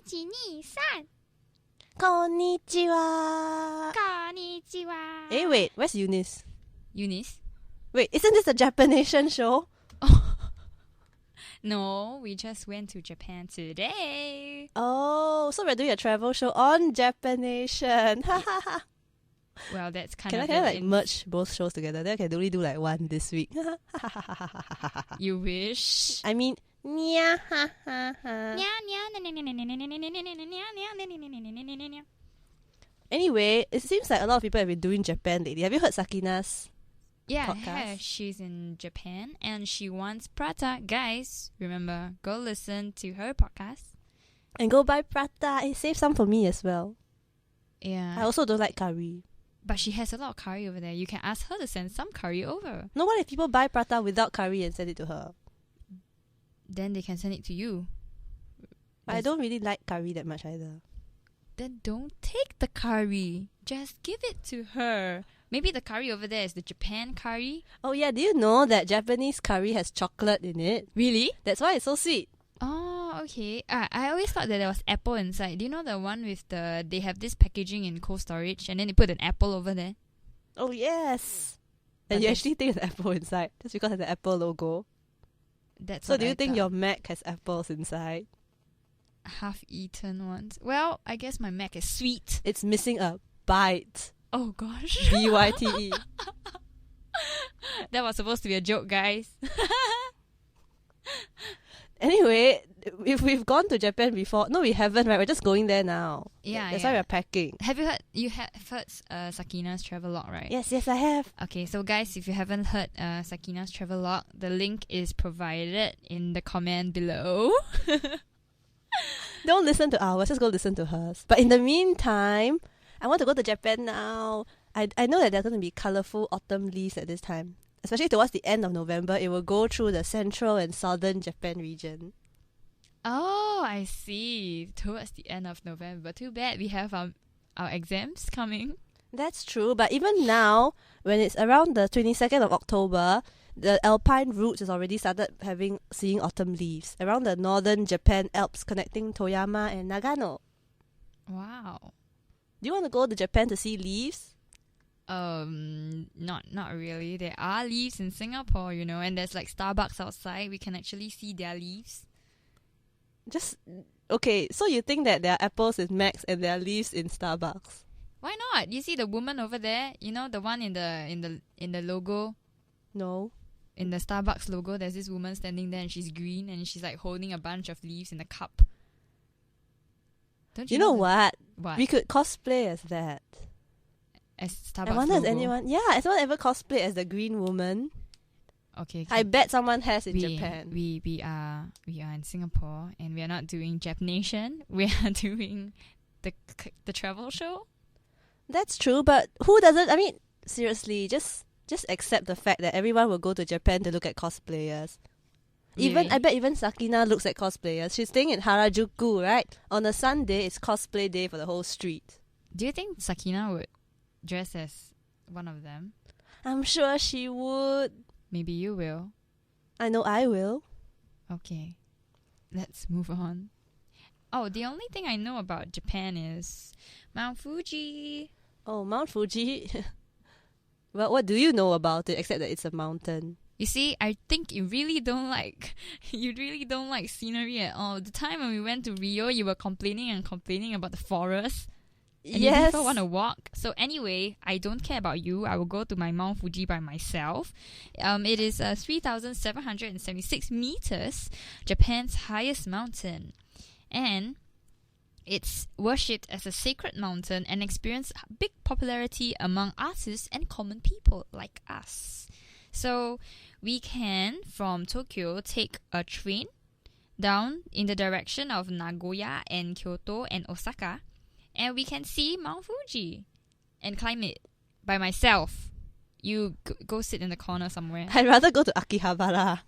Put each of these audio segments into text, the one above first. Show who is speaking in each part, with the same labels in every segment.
Speaker 1: 1、2、3。Konnichiwa. Konnichiwa.
Speaker 2: Hey, wait, where's Eunice?
Speaker 1: Eunice?
Speaker 2: Wait, isn't this a Japanese show?
Speaker 1: No, we just went to Japan today.
Speaker 2: Oh, so we're doing a travel show on Japanation.
Speaker 1: Well, that's kind
Speaker 2: Can
Speaker 1: of
Speaker 2: I like merge both shows together? Then I can only do like one this week.
Speaker 1: You wish.
Speaker 2: I mean, anyway, it seems like a lot of people have been doing Japan lately. Have you heard Sakinah's podcast?
Speaker 1: Yeah, she's in Japan and she wants prata. Guys, remember, go listen to her podcast.
Speaker 2: And go buy prata. It saves some for me as well.
Speaker 1: Yeah.
Speaker 2: I also don't like curry.
Speaker 1: But she has a lot of curry over there. You can ask her to send some curry over.
Speaker 2: No, what if people buy prata without curry and send it to her?
Speaker 1: Then they can send it to you.
Speaker 2: I don't really like curry that much either.
Speaker 1: Then don't take the curry. Just give it to her. Maybe the curry over there is the Japan curry.
Speaker 2: Oh yeah, do you know that Japanese curry has chocolate in it?
Speaker 1: Really?
Speaker 2: That's why it's so sweet.
Speaker 1: Oh, okay. I always thought that there was apple inside. Do you know the one with they have this packaging in cold storage and then they put an apple over there?
Speaker 2: Oh yes. And
Speaker 1: But
Speaker 2: you
Speaker 1: that's-
Speaker 2: actually think there's apple inside just because of the Apple logo.
Speaker 1: That's
Speaker 2: So
Speaker 1: what
Speaker 2: do you
Speaker 1: I
Speaker 2: think
Speaker 1: thought.
Speaker 2: your Mac has apples inside?
Speaker 1: Half-eaten ones? Well, I guess my Mac is sweet.
Speaker 2: It's missing a bite.
Speaker 1: Oh gosh.
Speaker 2: B-Y-T-E.
Speaker 1: That was supposed to be a joke, guys.
Speaker 2: Anyway, if we've gone to Japan before, no, we haven't, right? We're just going there now.
Speaker 1: Yeah,
Speaker 2: That's
Speaker 1: yeah.
Speaker 2: why we're packing.
Speaker 1: Have you heard? You have heard Sakinah's travelogue, right?
Speaker 2: Yes, I have.
Speaker 1: Okay, so guys, if you haven't heard Sakinah's travelogue, the link is provided in the comment below.
Speaker 2: Don't listen to ours, just go listen to hers. But in the meantime, I want to go to Japan now. I know that there are going to be colourful autumn leaves at this time. Especially towards the end of November, it will go through the central and southern Japan region.
Speaker 1: Oh, I see. Towards the end of November. Too bad we have our exams coming.
Speaker 2: That's true, but even now, when it's around the 22nd of October, the alpine routes has already started seeing autumn leaves around the northern Japan Alps connecting Toyama and Nagano.
Speaker 1: Wow.
Speaker 2: Do you want to go to Japan to see leaves?
Speaker 1: Not really. There are leaves in Singapore, and there's like Starbucks outside. We can actually see their leaves.
Speaker 2: Okay, so you think that there are apples in Macs and there are leaves in Starbucks?
Speaker 1: Why not? You see the woman over there? The one in the logo,
Speaker 2: No.
Speaker 1: in the Starbucks logo. There's this woman standing there and she's green and she's like holding a bunch of leaves in a cup. Don't
Speaker 2: You know
Speaker 1: that?
Speaker 2: what?
Speaker 1: What?
Speaker 2: We could cosplay as that.
Speaker 1: As Starbucks
Speaker 2: I wonder has
Speaker 1: logo.
Speaker 2: has anyone ever cosplayed as the green woman?
Speaker 1: Okay.
Speaker 2: I bet someone has in
Speaker 1: we,
Speaker 2: Japan.
Speaker 1: We are in Singapore and we are not doing Japanation. We are doing the travel show.
Speaker 2: That's true, but who doesn't? I mean, seriously, just accept the fact that everyone will go to Japan to look at cosplayers.
Speaker 1: Really?
Speaker 2: I bet even Sakinah looks at cosplayers. She's staying in Harajuku, right? On a Sunday, it's cosplay day for the whole street.
Speaker 1: Do you think Sakinah would dress as one of them?
Speaker 2: I'm sure she would.
Speaker 1: Maybe you will.
Speaker 2: I know I will.
Speaker 1: Okay. Let's move on. Oh, the only thing I know about Japan is Mount Fuji.
Speaker 2: Oh, Mount Fuji. Well, what do you know about it except that it's a mountain?
Speaker 1: You see, I think you really don't like scenery at all. The time when we went to Rio, you were complaining about the forest. And you
Speaker 2: Yes.
Speaker 1: never want to walk. So anyway, I don't care about you. I will go to my Mount Fuji by myself. It is 3,776 meters, Japan's highest mountain. And it's worshipped as a sacred mountain and experienced big popularity among artists and common people like us. So we can, from Tokyo, take a train down in the direction of Nagoya and Kyoto and Osaka, and we can see Mount Fuji and climb it by myself. You go sit in the corner somewhere.
Speaker 2: I'd rather go to Akihabara.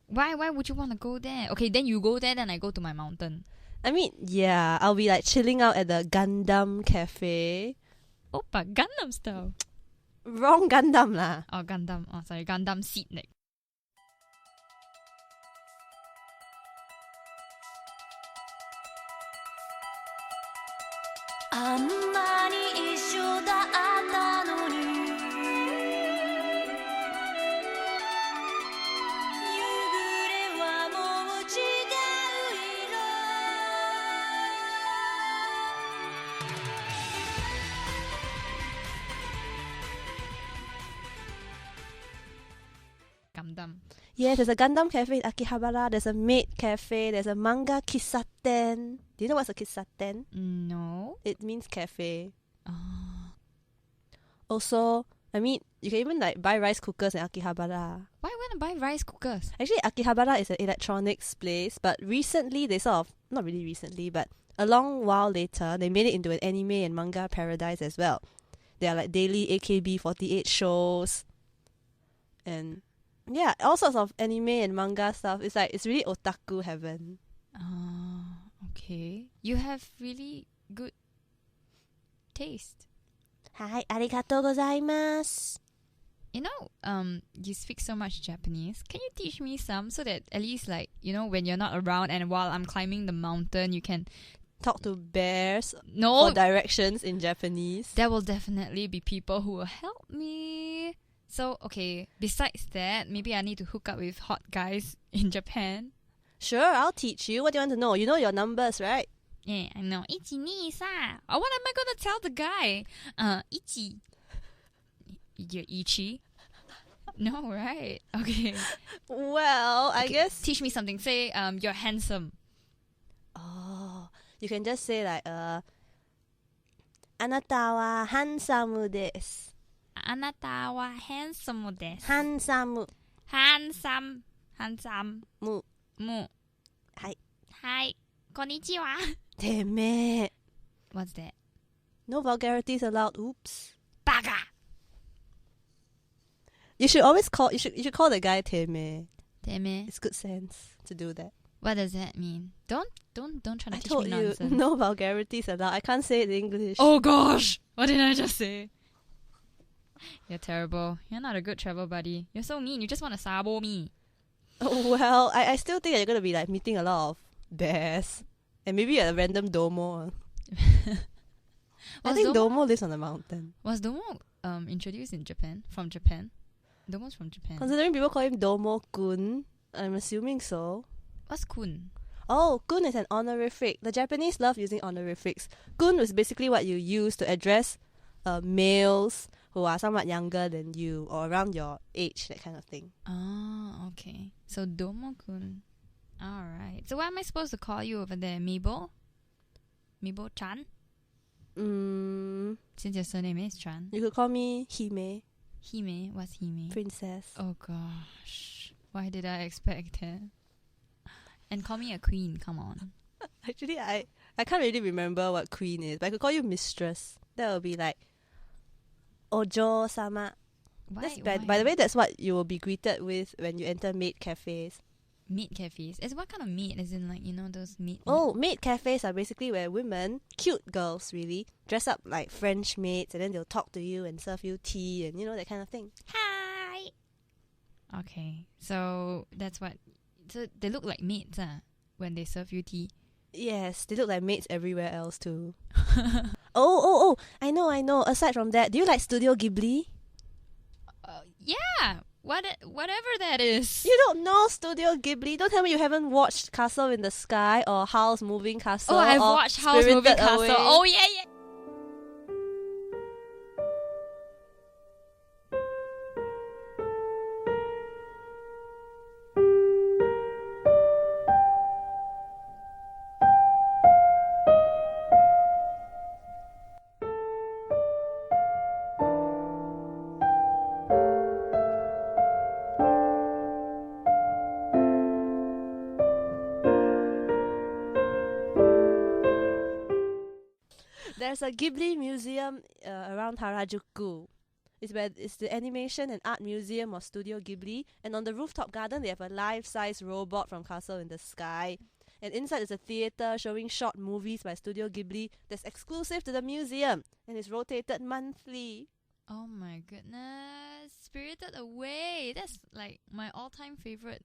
Speaker 1: Why would you want to go there? Okay, then you go there, then I go to my mountain.
Speaker 2: I mean, yeah, I'll be like chilling out at the Gundam Cafe.
Speaker 1: Oppa, Gundam style.
Speaker 2: Wrong Gundam lah.
Speaker 1: Oh, Gundam. Oh, sorry, Gundam seat neck.
Speaker 3: あんまり一緒だったのに夕暮れはもう違う色
Speaker 1: Gundam.
Speaker 2: Yes, there's a Gundam cafe in Akihabara. There's a maid cafe. There's a manga kisaten. Do you know what's a kisaten?
Speaker 1: No.
Speaker 2: It means cafe.
Speaker 1: Oh.
Speaker 2: Also, I mean, you can even like buy rice cookers in Akihabara.
Speaker 1: Why want to buy rice cookers?
Speaker 2: Actually, Akihabara is an electronics place, but recently they sort of, not really recently, but a long while later, they made it into an anime and manga paradise as well. There are like daily AKB48 shows. And yeah, all sorts of anime and manga stuff. It's like, it's really otaku heaven.
Speaker 1: Oh, okay. You have really good taste.
Speaker 2: Hi, arigatou gozaimasu.
Speaker 1: You know, you speak so much Japanese. Can you teach me some so that at least like, you know, when you're not around and while I'm climbing the mountain, you can
Speaker 2: Talk to bears
Speaker 1: No,
Speaker 2: for directions in Japanese.
Speaker 1: there will definitely be people who will help me. So, okay, besides that, maybe I need to hook up with hot guys in Japan.
Speaker 2: Sure, I'll teach you. What do you want to know? You know your numbers, right?
Speaker 1: Yeah, I know. Ichi, ni, sa. Oh, what am I gonna tell the guy? Ichi. You're Ichi? No, right? Okay.
Speaker 2: Well, I
Speaker 1: Okay,
Speaker 2: guess...
Speaker 1: Teach me something. Say, you're handsome.
Speaker 2: Oh, you can just say like, あなたはハンサムです.
Speaker 1: あなたは handsome です。
Speaker 2: ハンサム
Speaker 1: handsome. handsome.
Speaker 2: む。
Speaker 1: む。
Speaker 2: はい。
Speaker 1: はい。こんにちは。
Speaker 2: てめえ.
Speaker 1: What's that?
Speaker 2: No vulgarities allowed. Oops.
Speaker 1: バカ
Speaker 2: You should always call... You should call the guy てめえ.
Speaker 1: てめえ
Speaker 2: It's good sense to do that.
Speaker 1: What does that mean? Don't try to
Speaker 2: I
Speaker 1: teach
Speaker 2: told
Speaker 1: me
Speaker 2: you,
Speaker 1: nonsense.
Speaker 2: no vulgarities allowed. I can't say it in English.
Speaker 1: Oh gosh! What did I just say? You're terrible. You're not a good travel buddy. You're so mean. You just want to sabo me.
Speaker 2: Well, I still think that you're going to be like meeting a lot of bears. And maybe a random domo. I think domo lives on the mountain.
Speaker 1: Was Domo introduced in Japan? From Japan? Domo's from Japan.
Speaker 2: Considering people call him Domo-kun, I'm assuming so.
Speaker 1: What's kun?
Speaker 2: Oh, kun is an honorific. The Japanese love using honorifics. Kun is basically what you use to address males who are somewhat younger than you or around your age, that kind of thing.
Speaker 1: Oh, okay. So Domo-kun. Alright. So what am I supposed to call you over there? Mabel? Mabel-chan? Since your surname is Chan.
Speaker 2: You could call me Hime,
Speaker 1: Hime? What's Hime?
Speaker 2: princess.
Speaker 1: Oh gosh. Why did I expect that? And call me a queen, come on.
Speaker 2: Actually, I can't really remember what queen is, but I could call you mistress. That would be like Ojo-sama.
Speaker 1: Why?
Speaker 2: By the way, that's what you will be greeted with when you enter maid cafes.
Speaker 1: Maid cafes. As what kind of maid? As in like, you know, those maid...
Speaker 2: Oh, maid cafes are basically where women, cute girls really, dress up like French maids and then they'll talk to you and serve you tea and you know, that kind of thing.
Speaker 1: Hi! Okay, so that's what... So they look like maids when they serve you tea.
Speaker 2: Yes, they look like maids everywhere else too. Oh, I know. Aside from that, do you like Studio Ghibli?
Speaker 1: Yeah! Whatever that is.
Speaker 2: You don't know Studio Ghibli? Don't tell me you haven't watched Castle in the Sky or Howl's Moving Castle.
Speaker 1: Oh, I've
Speaker 2: or
Speaker 1: watched House Moving
Speaker 2: Spirited
Speaker 1: Castle.
Speaker 2: Away.
Speaker 1: Oh, yeah.
Speaker 2: There's a Ghibli museum around Harajuku. It's the animation and art museum of Studio Ghibli, and on the rooftop garden they have a life-size robot from Castle in the Sky. And inside is a theater showing short movies by Studio Ghibli that's exclusive to the museum and is rotated monthly.
Speaker 1: Oh my goodness. Spirited Away. That's like my all-time favorite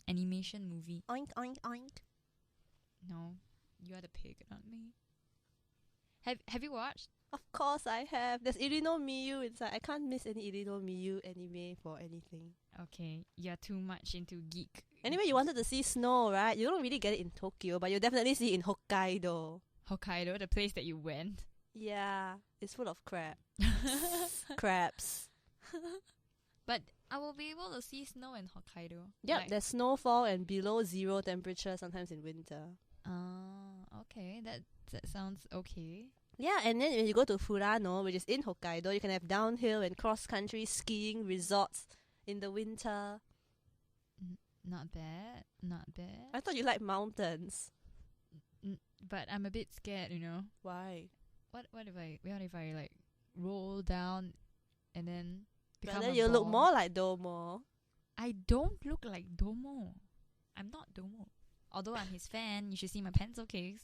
Speaker 1: animation movie.
Speaker 2: Oink, oink, oink.
Speaker 1: No, you are the pig, not me. Have you watched?
Speaker 2: Of course I have. There's Irino Miyu inside. I can't miss any Irino Miyu anime for anything.
Speaker 1: Okay, you're too much into geek.
Speaker 2: Anyway, you wanted to see snow, right? You don't really get it in Tokyo, but you'll definitely see it in Hokkaido.
Speaker 1: Hokkaido, the place that you went.
Speaker 2: Yeah, it's full of crab. Crabs.
Speaker 1: But I will be able to see snow in Hokkaido.
Speaker 2: Yep,
Speaker 1: Like,
Speaker 2: there's snowfall and below zero temperature sometimes in winter.
Speaker 1: okay, that sounds okay.
Speaker 2: Yeah, and then when you go to Furano, which is in Hokkaido, you can have downhill and cross-country skiing resorts in the winter.
Speaker 1: Not bad, not bad.
Speaker 2: I thought you like mountains.
Speaker 1: But I'm a bit scared, you know.
Speaker 2: Why?
Speaker 1: What if I like roll down and then become
Speaker 2: But then
Speaker 1: a
Speaker 2: you look
Speaker 1: ball?
Speaker 2: more like Domo.
Speaker 1: I don't look like Domo. I'm not Domo. Although I'm his fan, you should see my pencil case.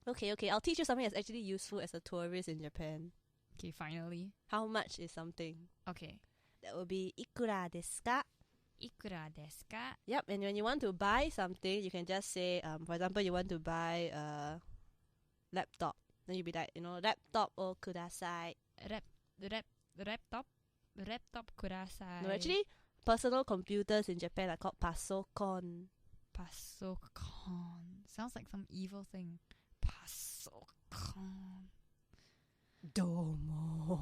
Speaker 2: Okay, I'll teach you something that's actually useful as a tourist in Japan.
Speaker 1: Okay, finally.
Speaker 2: How much is something?
Speaker 1: Okay.
Speaker 2: That will be ikura desu ka?
Speaker 1: Ikura desu ka?
Speaker 2: Yep, and when you want to buy something, you can just say, for example, you want to buy a laptop. Then you'll be like, laptop o kudasai.
Speaker 1: Laptop kudasai.
Speaker 2: No, actually, personal computers in Japan are called pasokon.
Speaker 1: Pasokon. Sounds like some evil thing. Pasokon.
Speaker 2: Domo.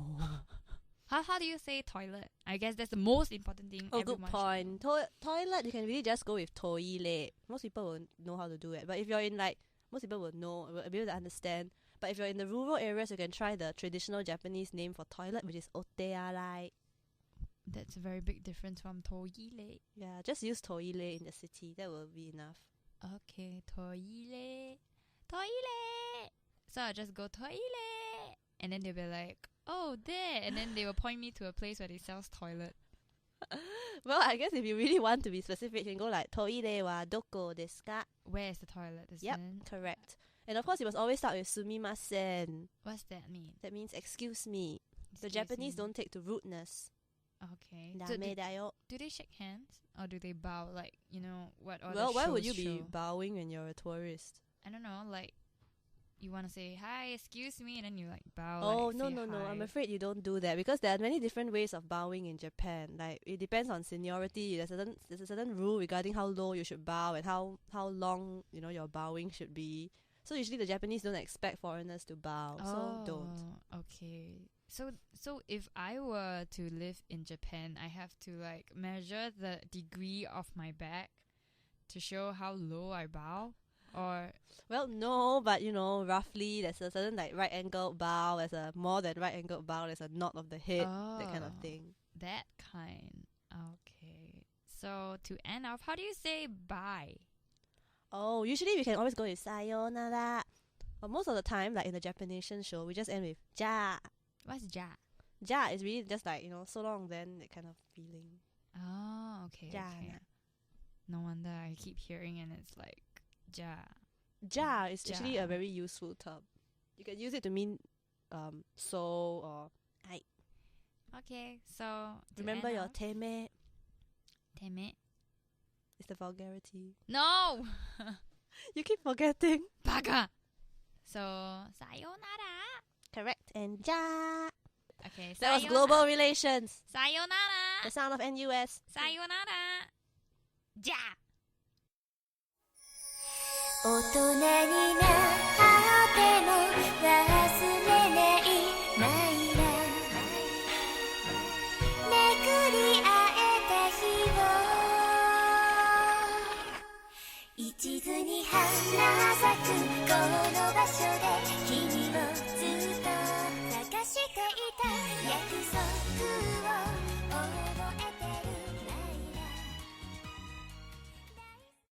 Speaker 1: How do you say toilet? I guess that's the most important thing.
Speaker 2: Oh, good
Speaker 1: everyone
Speaker 2: point. Toilet, you can really just go with toilet. Most people will know how to do it. But if you're in most people will know, will be able to understand. But if you're in the rural areas, you can try the traditional Japanese name for toilet, which is otearai.
Speaker 1: That's a very big difference from toilet.
Speaker 2: Yeah, just use toilet in the city. That will be enough.
Speaker 1: Okay, toilet. Toilet. So I'll just go toilet. And then they'll be like, oh, there. And then they will point me to a place where they sell toilet.
Speaker 2: Well, I guess if you really want to be specific, you can go like toilet wa doko desu ka?
Speaker 1: Where is the toilet?
Speaker 2: Yep, correct. And of course, you must always start with sumimasen.
Speaker 1: What's that mean?
Speaker 2: That means excuse me. The
Speaker 1: Excuse
Speaker 2: Japanese
Speaker 1: me.
Speaker 2: don't take to rudeness.
Speaker 1: Okay.
Speaker 2: Dame dayo.
Speaker 1: Do they shake hands? Or do they bow? Like, what other
Speaker 2: Well, why would you
Speaker 1: shows
Speaker 2: be
Speaker 1: show?
Speaker 2: bowing when you're a tourist?
Speaker 1: I don't know, like, you want to say, hi, excuse me, and then you, like, bow.
Speaker 2: Oh,
Speaker 1: like,
Speaker 2: no.
Speaker 1: say hi.
Speaker 2: I'm afraid you don't do that because there are many different ways of bowing in Japan. Like, it depends on seniority. There's a certain rule regarding how low you should bow and how long, your bowing should be. So usually the Japanese don't expect foreigners to bow. So don't.
Speaker 1: Okay. So if I were to live in Japan, I have to, like, measure the degree of my back to show how low I bow? Or
Speaker 2: Well, no, but roughly there's a certain like right angled bow, there's a more than right angled bow, there's a nod of the head, that kind of thing.
Speaker 1: that kind. Okay. So to end off, how do you say bye?
Speaker 2: Oh, usually we can always go with sayonara. But most of the time, like in the Japanese show, we just end with ja.
Speaker 1: What's ja?
Speaker 2: Ja is really just like, so long then, that kind of feeling.
Speaker 1: Oh, okay.
Speaker 2: Ja.
Speaker 1: Okay. No wonder I keep hearing and it's like ja.
Speaker 2: Ja is
Speaker 1: Ja.
Speaker 2: actually a very useful term. You can use it to mean so or I.
Speaker 1: Okay, so to
Speaker 2: Remember
Speaker 1: end
Speaker 2: your
Speaker 1: off-
Speaker 2: teme
Speaker 1: teme.
Speaker 2: is the vulgarity.
Speaker 1: No!
Speaker 2: You keep forgetting.
Speaker 1: Baga! So, sayonara.
Speaker 2: Correct. And ja.
Speaker 1: Okay,
Speaker 2: That was
Speaker 1: sayonara.
Speaker 2: global relations. The
Speaker 1: Sayonara.
Speaker 2: sound of NUS.
Speaker 1: Sayonara. Ja!
Speaker 3: 大人になっても忘れないマイラめくり会えた日を一途に花咲くこの場所で君をずっと探していた約束